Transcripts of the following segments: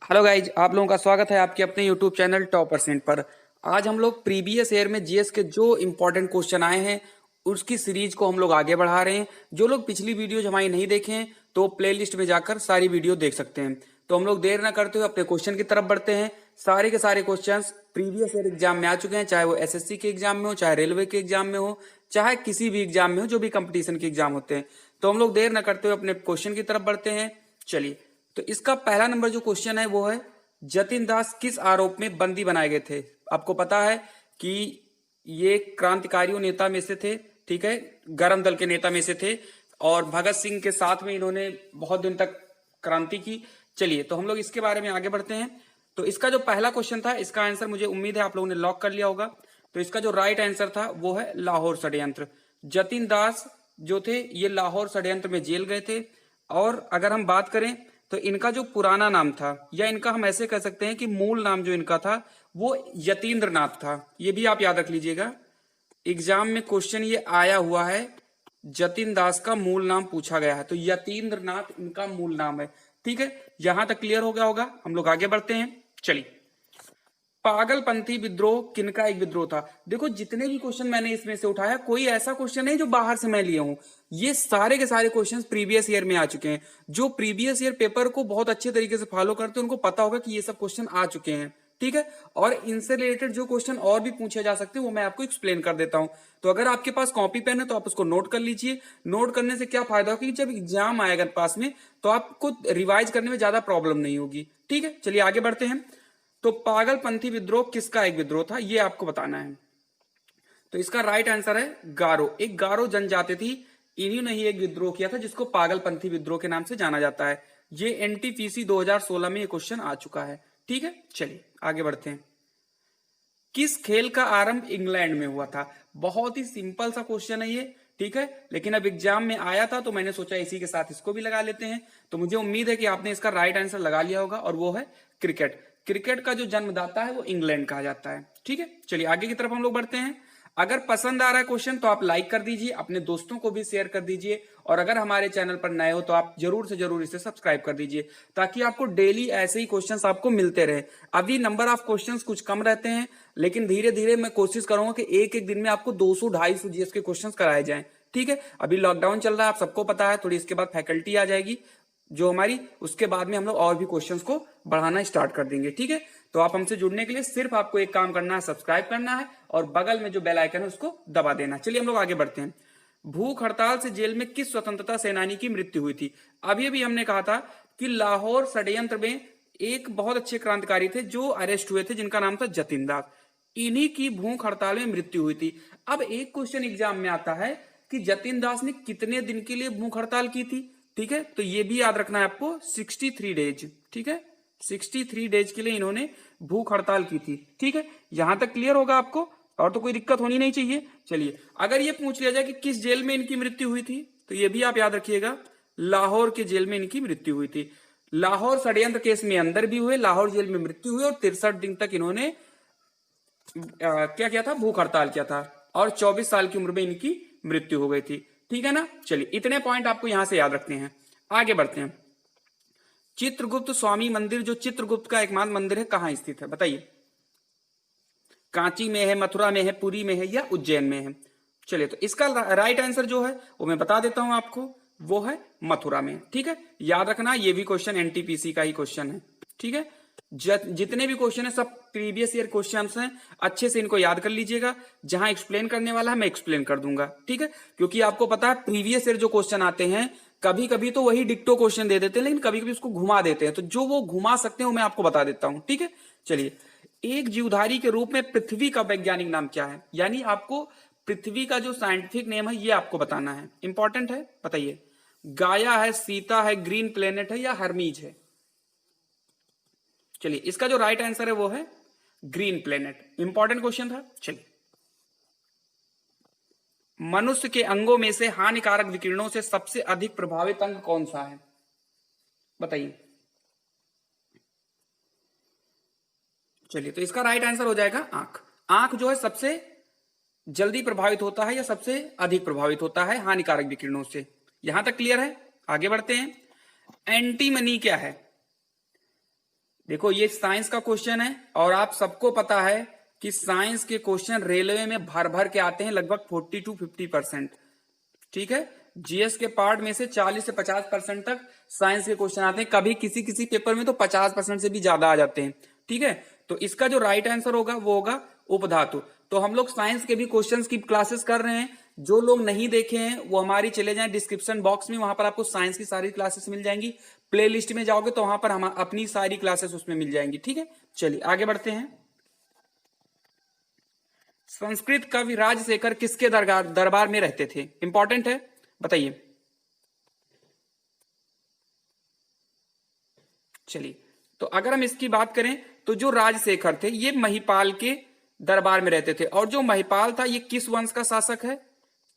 Hello guys, आप लोगों का स्वागत है आपके अपने यूट्यूब चैनल टॉप परसेंट पर। आज हम लोग प्रीवियस ईयर में जीएस के जो इंपॉर्टेंट क्वेश्चन आए हैं उसकी सीरीज को हम लोग आगे बढ़ा रहे हैं। जो लोग पिछली वीडियोज हमारी नहीं देखे हैं तो प्लेलिस्ट में जाकर सारी वीडियो देख सकते हैं। तो हम लोग देर ना करते हुए अपने क्वेश्चन की तरफ बढ़ते हैं। सारे के सारे क्वेश्चन प्रीवियस ईयर एग्जाम में आ चुके हैं, चाहे वो एसएससी के एग्जाम में हो, चाहे रेलवे के एग्जाम में हो, चाहे किसी भी एग्जाम में हो, जो भी कंपटीशन के एग्जाम होते हैं। तो हम लोग देर ना करते हुए अपने क्वेश्चन की तरफ बढ़ते हैं। चलिए, तो इसका पहला नंबर जो क्वेश्चन है वो है, जतिन दास किस आरोप में बंदी बनाए गए थे। आपको पता है कि ये क्रांतिकारियों नेता में से थे, ठीक है, गरम दल के नेता में से थे और भगत सिंह के साथ में इन्होंने बहुत दिन तक क्रांति की। चलिए, तो हम लोग इसके बारे में आगे बढ़ते हैं। तो इसका जो पहला क्वेश्चन था, इसका आंसर मुझे उम्मीद है आप लोगों ने लॉक कर लिया होगा। तो इसका जो राइट आंसर था वो है लाहौर षड्यंत्र। जतिन दास जो थे ये लाहौर षड्यंत्र में जेल गए थे। और अगर हम बात करें तो इनका जो पुराना नाम था, या इनका हम ऐसे कह सकते हैं कि मूल नाम जो इनका था वो यतीन्द्र नाथ था। ये भी आप याद रख लीजिएगा, एग्जाम में क्वेश्चन ये आया हुआ है, जतिन दास का मूल नाम पूछा गया है, तो यतीन्द्र नाथ इनका मूल नाम है। ठीक है, यहां तक क्लियर हो गया होगा। हम लोग आगे बढ़ते हैं। चलिए, पागलपंथी विद्रोह किनका एक विद्रोह था। देखो, जितने भी क्वेश्चन मैंने इसमें से उठाया, कोई ऐसा क्वेश्चन नहीं जो बाहर से मैं लिया हूं। ये सारे के सारे क्वेश्चंस प्रीवियस ईयर में आ चुके हैं। जो प्रीवियस ईयर पेपर को बहुत अच्छे तरीके से फॉलो करते हैं उनको पता होगा कि ये सब क्वेश्चन आ चुके हैं। ठीक है, और इनसे रिलेटेड जो क्वेश्चन और भी पूछे जा सकते हैं वो मैं आपको एक्सप्लेन कर देता हूं। तो अगर आपके पास कॉपी पेन है तो आप उसको नोट कर लीजिए। नोट करने से क्या फायदा होगा कि जब एग्जाम आएगा पास में तो आपको रिवाइज करने में ज्यादा प्रॉब्लम नहीं होगी। ठीक है, चलिए आगे बढ़ते हैं। तो पागलपंथी विद्रोह किसका एक विद्रोह था, ये आपको बताना है। तो इसका राइट आंसर है गारो। एक गारो जनजाति थी, इन्हीं ने ही एक विद्रोह किया था जिसको पागलपंथी विद्रोह के नाम से जाना जाता है। ये एनटीपीसी 2016 में ये क्वेश्चन आ चुका है। ठीक है, चलिए आगे बढ़ते हैं। किस खेल का आरंभ इंग्लैंड में हुआ था। बहुत ही सिंपल सा क्वेश्चन है ये, ठीक है, लेकिन अब एग्जाम में आया था तो मैंने सोचा इसी के साथ इसको भी लगा लेते हैं। तो मुझे उम्मीद है कि आपने इसका राइट आंसर लगा लिया होगा, और वो है क्रिकेट। क्रिकेट का जो जन्मदाता है वो इंग्लैंड कहा जाता है। ठीक है, चलिए आगे की तरफ हम लोग बढ़ते हैं। अगर पसंद आ रहा है क्वेश्चन तो आप लाइक कर दीजिए, अपने दोस्तों को भी शेयर कर दीजिए, और अगर हमारे चैनल पर नए हो तो आप जरूर से जरूर इसे सब्सक्राइब कर दीजिए, ताकि आपको डेली ऐसे ही क्वेश्चंस आपको मिलते रहे। अभी नंबर ऑफ क्वेश्चंस कुछ कम रहते हैं, लेकिन धीरे धीरे मैं कोशिश करूंगा कि एक एक दिन में आपको 200-250 जीएस के क्वेश्चंस कराए जाएं। ठीक है, अभी लॉकडाउन चल रहा है, आप सबको पता है, थोड़ी इसके बाद फैकल्टी आ जाएगी जो हमारी, उसके बाद में हम लोग और भी क्वेश्चंस को बढ़ाना स्टार्ट कर देंगे। ठीक है, तो आप हमसे जुड़ने के लिए सिर्फ आपको एक काम करना है, सब्सक्राइब करना है और बगल में जो बेल आइकन है उसको दबा देना। चलिए हम लोग आगे बढ़ते हैं। भूख हड़ताल से जेल में किस स्वतंत्रता सेनानी की मृत्यु हुई थी। अभी अभी हमने कहा था कि लाहौर षड्यंत्र में एक बहुत अच्छे क्रांतिकारी थे जो अरेस्ट हुए थे, जिनका नाम था जतिन दास। इन्हीं की भूख हड़ताल में मृत्यु हुई थी। अब एक क्वेश्चन एग्जाम में आता है कि जतिन दास ने कितने दिन के लिए भूख हड़ताल की थी। ठीक है, तो ये भी याद रखना है आपको, 63 डेज। ठीक है, 63 डेज के लिए इन्होंने भूख हड़ताल की थी। ठीक है, यहां तक क्लियर होगा आपको, और तो कोई दिक्कत होनी नहीं चाहिए। चलिए, अगर ये पूछ लिया जाए कि किस जेल में इनकी मृत्यु हुई थी, तो ये भी आप याद रखिएगा, लाहौर के जेल में इनकी मृत्यु हुई थी। लाहौर षड्यंत्र केस में अंदर भी हुए, लाहौर जेल में मृत्यु हुई, और 63 दिन तक इन्होंने क्या किया था, भूख हड़ताल किया था, और 24 साल की उम्र में इनकी मृत्यु हो गई थी। ठीक है ना, चलिए इतने पॉइंट आपको यहां से याद रखने हैं। आगे बढ़ते हैं। चित्रगुप्त स्वामी मंदिर, जो चित्रगुप्त का एकमात्र मंदिर है, कहां स्थित है बताइए। कांची में है, मथुरा में है, पुरी में है, या उज्जैन में है। चलिए, तो इसका राइट आंसर जो है वो मैं बता देता हूं आपको, वो है मथुरा में। ठीक है, याद रखना, ये भी क्वेश्चन एनटीपीसी का ही क्वेश्चन है। ठीक है, जितने भी क्वेश्चन है सब प्रीवियस ईयर क्वेश्चन हैं, अच्छे से इनको याद कर लीजिएगा। जहां एक्सप्लेन करने वाला है मैं एक्सप्लेन कर दूंगा। ठीक है, क्योंकि आपको पता है प्रीवियस ईयर जो क्वेश्चन आते हैं, कभी कभी तो वही डिक्टो क्वेश्चन दे देते हैं, लेकिन कभी कभी उसको घुमा देते हैं, तो जो वो घुमा सकते हैं वो मैं आपको बता देता हूं। ठीक है, चलिए, एक जीवधारी के रूप में पृथ्वी का वैज्ञानिक नाम क्या है। यानी आपको पृथ्वी का जो साइंटिफिक नेम है ये आपको बताना है, इंपॉर्टेंट है, बताइए। गाया है, सीता है, ग्रीन प्लेनेट है, या हर्मीज है। चलिए, इसका जो राइट आंसर है वो है ग्रीन प्लेनेट। इंपॉर्टेंट क्वेश्चन था। चलिए, मनुष्य के अंगों में से हानिकारक विकिरणों से सबसे अधिक प्रभावित अंग कौन सा है बताइए। चलिए, तो इसका राइट आंसर हो जाएगा आंख। आंख जो है सबसे जल्दी प्रभावित होता है या सबसे अधिक प्रभावित होता है हानिकारक विकिरणों से। यहां तक क्लियर है, आगे बढ़ते हैं। एंटीमनी क्या है। देखो ये साइंस का क्वेश्चन है और आप सबको पता है कि साइंस के क्वेश्चन रेलवे में भर भर के आते हैं, लगभग 40 to 50%। ठीक है, जीएस के पार्ट में से 40 से 50% तक साइंस के क्वेश्चन आते हैं, कभी किसी किसी पेपर में तो 50% से भी ज्यादा आ जाते हैं। ठीक है, तो इसका जो राइट आंसर होगा वो होगा उपधातु। तो हम लोग साइंस के भी क्वेश्चंस की क्लासेस कर रहे हैं, जो लोग नहीं देखे हैं वो हमारी चले जाएं डिस्क्रिप्शन बॉक्स में, वहां पर आपको साइंस की सारी क्लासेस मिल जाएंगी। प्लेलिस्ट में जाओगे तो वहां पर हम अपनी सारी क्लासेस उसमें मिल जाएंगी। ठीक है, चलिए आगे बढ़ते हैं। संस्कृत कवि राजशेखर किसके दरबार में रहते थे? इंपॉर्टेंट है, बताइए। चलिए, तो अगर हम इसकी बात करें तो जो राजशेखर थे ये महिपाल के दरबार में रहते थे। और जो महिपाल था ये किस वंश का शासक है?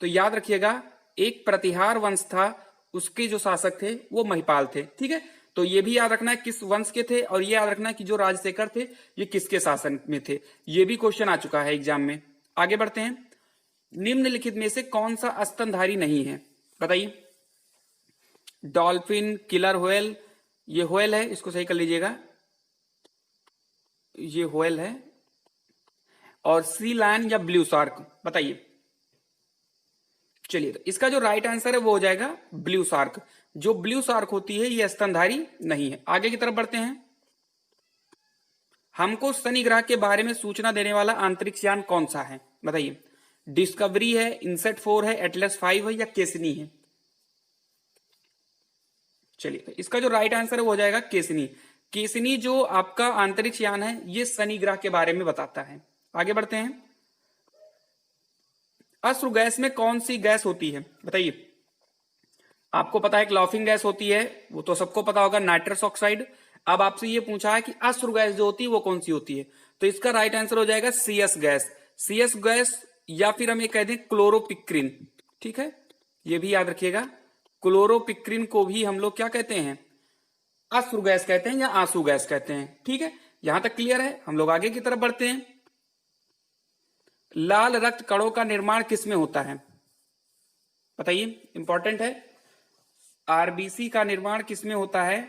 तो याद रखिएगा, एक प्रतिहार वंश था, उसके जो शासक थे वो महिपाल थे। ठीक है, तो ये भी याद रखना है किस वंश के थे, और ये याद रखना है कि जो राजशेखर थे ये किसके शासन में थे। ये भी क्वेश्चन आ चुका है एग्जाम में। आगे बढ़ते हैं। निम्नलिखित में से कौन सा स्तनधारी नहीं है? बताइए। डॉल्फिन, किलर व्हेल, ये व्हेल है, इसको सही कर लीजिएगा, ये व्हेल है। और सी लायन या ब्लू शार्क, बताइए। चलिए, तो इसका जो राइट आंसर है वो हो जाएगा ब्लू शार्क। जो ब्लू शार्क होती है ये स्तनधारी नहीं है। आगे की तरफ बढ़ते हैं। हमको शनि ग्रह के बारे में सूचना देने वाला अंतरिक्ष यान कौन सा है? बताइए। डिस्कवरी है, इनसेट 4 है, एटलस 5 है या केसनी है? चलिए, तो इसका जो राइट आंसर है वो हो जाएगा केसनी। केसनी जो आपका अंतरिक्ष यान है ये शनि ग्रह के बारे में बताता है। आगे बढ़ते हैं। अश्रु गैस में कौन सी गैस होती है? बताइए। आपको पता है कि लॉफिंग गैस होती है, वो तो सबको पता होगा, नाइट्रस ऑक्साइड। अब आपसे ये पूछा है कि अश्रु गैस जो होती है वो कौन सी होती है, तो इसका राइट आंसर हो जाएगा सीएस गैस। सीएस गैस या फिर हम ये कह दें क्लोरोपिक्रिन। ठीक है, ये भी याद रखिएगा, क्लोरोपिक्रिन को भी हम लोग क्या कहते हैं? अश्रु गैस कहते हैं या आंसू गैस कहते हैं। ठीक है, यहां तक क्लियर है। हम लोग आगे की तरफ बढ़ते हैं। लाल रक्त कणों का निर्माण किसमें होता है? बताइए, इंपॉर्टेंट है। आरबीसी का निर्माण किसमें होता है?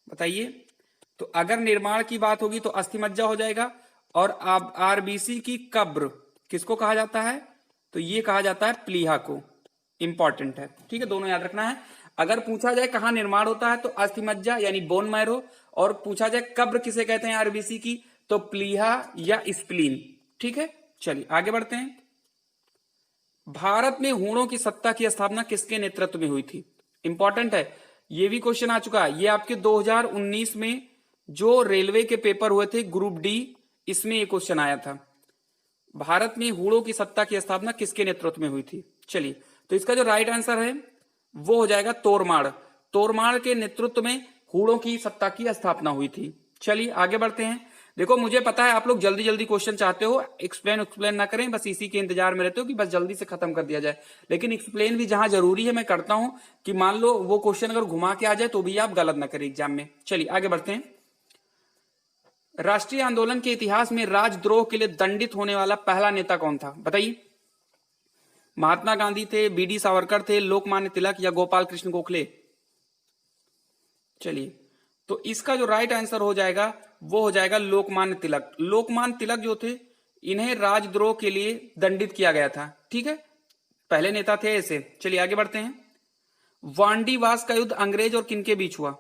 बताइए। तो अगर निर्माण की बात होगी तो अस्थिमज्जा हो जाएगा। और अब आरबीसी की कब्र किसको कहा जाता है? तो ये कहा जाता है प्लीहा को। इंपॉर्टेंट है, ठीक है, दोनों याद रखना है। अगर पूछा जाए कहां निर्माण होता है तो अस्थिमज्जा यानी बोन मैरो, और पूछा जाए कब्र किसे कहते हैं आरबीसी की, तो प्लीहा या स्प्लीन। ठीक है, चलिए आगे बढ़ते हैं। भारत में हूणों की सत्ता की स्थापना किसके नेतृत्व में हुई थी? इंपॉर्टेंट है, ये भी क्वेश्चन आ चुका है। ये आपके 2019 में जो रेलवे के पेपर हुए थे ग्रुप डी, इसमें ये क्वेश्चन आया था। भारत में हूणों की सत्ता की स्थापना किसके नेतृत्व में हुई थी? चलिए, तो इसका जो राइट आंसर है वो हो जाएगा तोरमाड़। तोरमाड़ के नेतृत्व में हूणों की सत्ता की स्थापना हुई थी। चलिए आगे बढ़ते हैं। देखो मुझे पता है आप लोग जल्दी जल्दी क्वेश्चन चाहते हो, एक्सप्लेन ना करें, बस इसी के इंतजार में रहते हो कि बस जल्दी से खत्म कर दिया जाए। लेकिन एक्सप्लेन भी जहां जरूरी है मैं करता हूं, कि मान लो वो क्वेश्चन अगर घुमा के आ जाए तो भी आप गलत ना करें एग्जाम में। चलिए आगे बढ़ते हैं। राष्ट्रीय आंदोलन के इतिहास में राजद्रोह के लिए दंडित होने वाला पहला नेता कौन था? बताइए। महात्मा गांधी थे, बीडी सावरकर थे, लोकमान्य तिलक या गोपाल कृष्ण गोखले? चलिए, तो इसका जो राइट आंसर हो जाएगा वो हो जाएगा लोकमान्य तिलक। लोकमान्य तिलक जो थे इन्हें राजद्रोह के लिए दंडित किया गया था। ठीक है, पहले नेता थे ऐसे। चलिए आगे बढ़ते हैं। वांडीवास का युद्ध अंग्रेज और किनके बीच हुआ?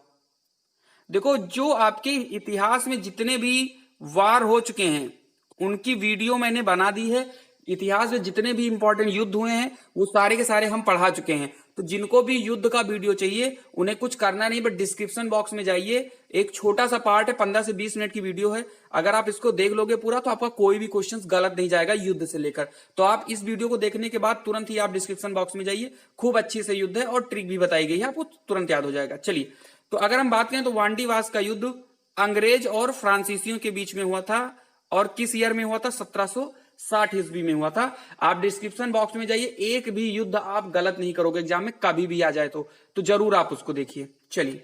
देखो, जो आपके इतिहास में जितने भी वार हो चुके हैं उनकी वीडियो मैंने बना दी है। इतिहास में जितने भी इंपॉर्टेंट युद्ध हुए हैं वो सारे के सारे हम पढ़ा चुके हैं। तो जिनको भी युद्ध का वीडियो चाहिए उन्हें कुछ करना नहीं, बट डिस्क्रिप्शन बॉक्स में जाइए, एक छोटा सा पार्ट है, 15 से 20 मिनट की वीडियो है। अगर आप इसको देख लोगे पूरा तो आपका कोई भी क्वेश्चन गलत नहीं जाएगा युद्ध से लेकर। तो आप इस वीडियो को देखने के बाद तुरंत ही आप डिस्क्रिप्शन बॉक्स में जाइए, खूब अच्छी से युद्ध है और ट्रिक भी बताई गई है, आपको तुरंत याद हो जाएगा। चलिए, तो अगर हम बात करें तो वांडीवास का युद्ध अंग्रेज और फ्रांसीसियों के बीच में हुआ था, और किस ईयर में हुआ था? 1760 ईस्वी में हुआ था। आप डिस्क्रिप्शन बॉक्स में जाइए, एक भी युद्ध आप गलत नहीं करोगे एग्जाम में, कभी भी आ जाए तो जरूर आप उसको देखिए। चलिए,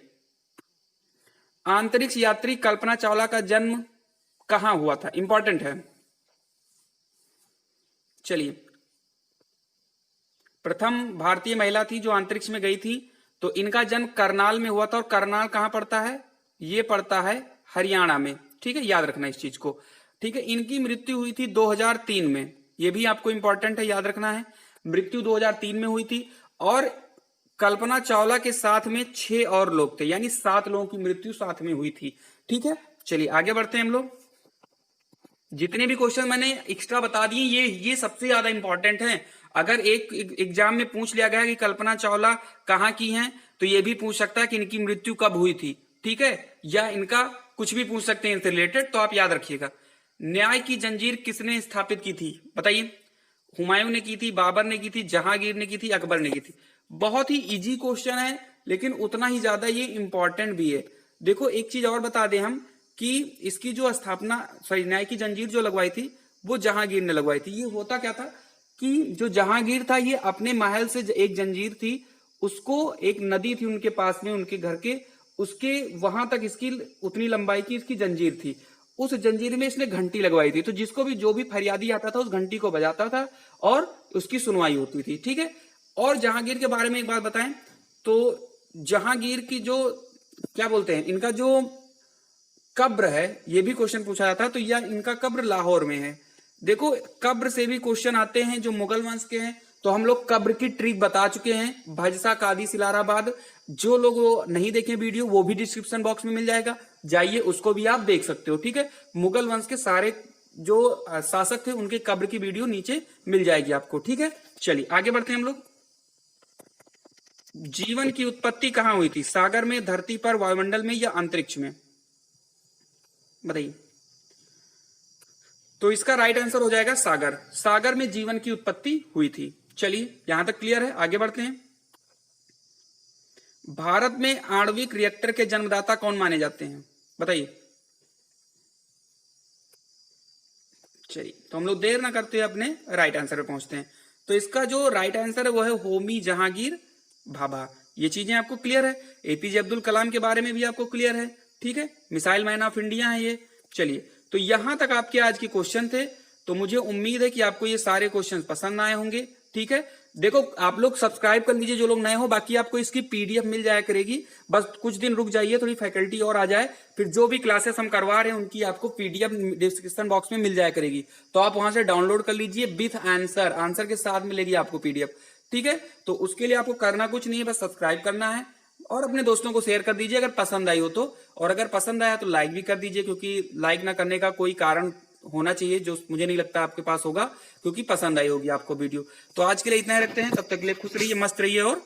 अंतरिक्ष यात्री कल्पना चावला का जन्म कहां हुआ था? इंपॉर्टेंट है। चलिए, प्रथम भारतीय महिला थी जो अंतरिक्ष में गई थी, तो इनका जन्म करनाल में हुआ था। और करनाल कहां पड़ता है? ये पड़ता है हरियाणा में। ठीक है, याद रखना इस चीज को। ठीक है, इनकी मृत्यु हुई थी 2003 में, ये भी आपको इंपॉर्टेंट है, याद रखना है। मृत्यु 2003 में हुई थी। और कल्पना चावला के साथ में 6 और लोग थे, यानी 7 लोगों की मृत्यु साथ में हुई थी। ठीक है, चलिए आगे बढ़ते हैं हम लोग। जितने भी क्वेश्चन मैंने एक्स्ट्रा बता दिए ये सबसे ज्यादा इंपॉर्टेंट हैं। अगर एक एग्जाम में पूछ लिया गया कि कल्पना चावला कहाँ की हैं, तो ये भी पूछ सकता है कि इनकी मृत्यु कब हुई थी। ठीक है, या इनका कुछ भी पूछ सकते हैं इनसे रिलेटेड, तो आप याद रखिएगा। न्याय की जंजीर किसने स्थापित की थी, बताइए। हुमायूं ने की थी, बाबर ने की थी, जहांगीर ने की थी, अकबर ने की थी। बहुत ही इजी क्वेश्चन है, लेकिन उतना ही ज्यादा ये इंपॉर्टेंट भी है। देखो एक चीज और बता दें हम कि इसकी जो स्थापना, सॉरी, न्याय की जंजीर जो लगवाई थी वो जहांगीर ने लगवाई थी। ये होता क्या था कि जो जहांगीर था ये अपने महल से एक जंजीर थी, उसको, एक नदी थी उनके पास में, उनके घर के, उसके वहां तक इसकी उतनी लंबाई की इसकी जंजीर थी। उस जंजीर में इसने घंटी लगवाई थी, तो जिसको भी जो भी फरियादी आता था उस घंटी को बजाता था और उसकी सुनवाई होती थी। ठीक है, और जहांगीर के बारे में एक बात बताएं तो जहांगीर की जो, क्या बोलते हैं, इनका जो कब्र है, ये भी क्वेश्चन पूछा जाता है, तो यह इनका कब्र लाहौर में है। देखो कब्र से भी क्वेश्चन आते हैं जो मुगल वंश के हैं, तो हम लोग कब्र की ट्रिक बता चुके हैं, भजसा कादी सिलाराबाद। जो लोग वो नहीं देखे वीडियो, वो भी डिस्क्रिप्शन बॉक्स में मिल जाएगा, जाइए उसको भी आप देख सकते हो। ठीक है, मुगल वंश के सारे जो शासक थे उनके कब्र की वीडियो नीचे मिल जाएगी आपको। ठीक है, चलिए आगे बढ़ते हैं हम लोग। जीवन की उत्पत्ति कहां हुई थी, सागर में, धरती पर, वायुमंडल में, या अंतरिक्ष में, बताइए। तो इसका राइट आंसर हो जाएगा सागर। सागर में जीवन की उत्पत्ति हुई थी। चलिए यहां तक क्लियर है, आगे बढ़ते हैं। भारत में आणविक रिएक्टर के जन्मदाता कौन माने जाते हैं, बताइए। चलिए तो हम लोग देर ना करते हुए अपने राइट आंसर पे पहुंचते हैं। तो इसका जो राइट आंसर है वो है होमी जहांगीर भाभा। ये चीजें आपको क्लियर है। एपीजे अब्दुल कलाम के बारे में भी आपको क्लियर है। ठीक है, मिसाइल मैन ऑफ इंडिया है ये। चलिए तो यहां तक आपके आज के क्वेश्चन थे। तो मुझे उम्मीद है कि आपको ये सारे क्वेश्चन पसंद आए होंगे। ठीक है, देखो आप लोग सब्सक्राइब कर लीजिए जो लोग नए हो, बाकी आपको इसकी पीडीएफ मिल जाया करेगी। बस कुछ दिन रुक जाइए, थोड़ी फैकल्टी और आ जाए, फिर जो भी क्लासेस हम करवा रहे हैं उनकी आपको पीडीएफ डिस्क्रिप्शन बॉक्स में मिल जाया करेगी। तो आप वहां से डाउनलोड कर लीजिए विथ आंसर, आंसर के साथ मिलेगी आपको पीडीएफ। ठीक है, तो उसके लिए आपको करना कुछ नहीं है, बस सब्सक्राइब करना है और अपने दोस्तों को शेयर कर दीजिए अगर पसंद आई हो तो। और अगर पसंद आया तो लाइक भी कर दीजिए, क्योंकि लाइक ना करने का कोई कारण होना चाहिए जो मुझे नहीं लगता आपके पास होगा, क्योंकि पसंद आई होगी आपको वीडियो। तो आज के लिए इतना ही रखते हैं, तब तक के लिए खुश रहिए, मस्त रहिए और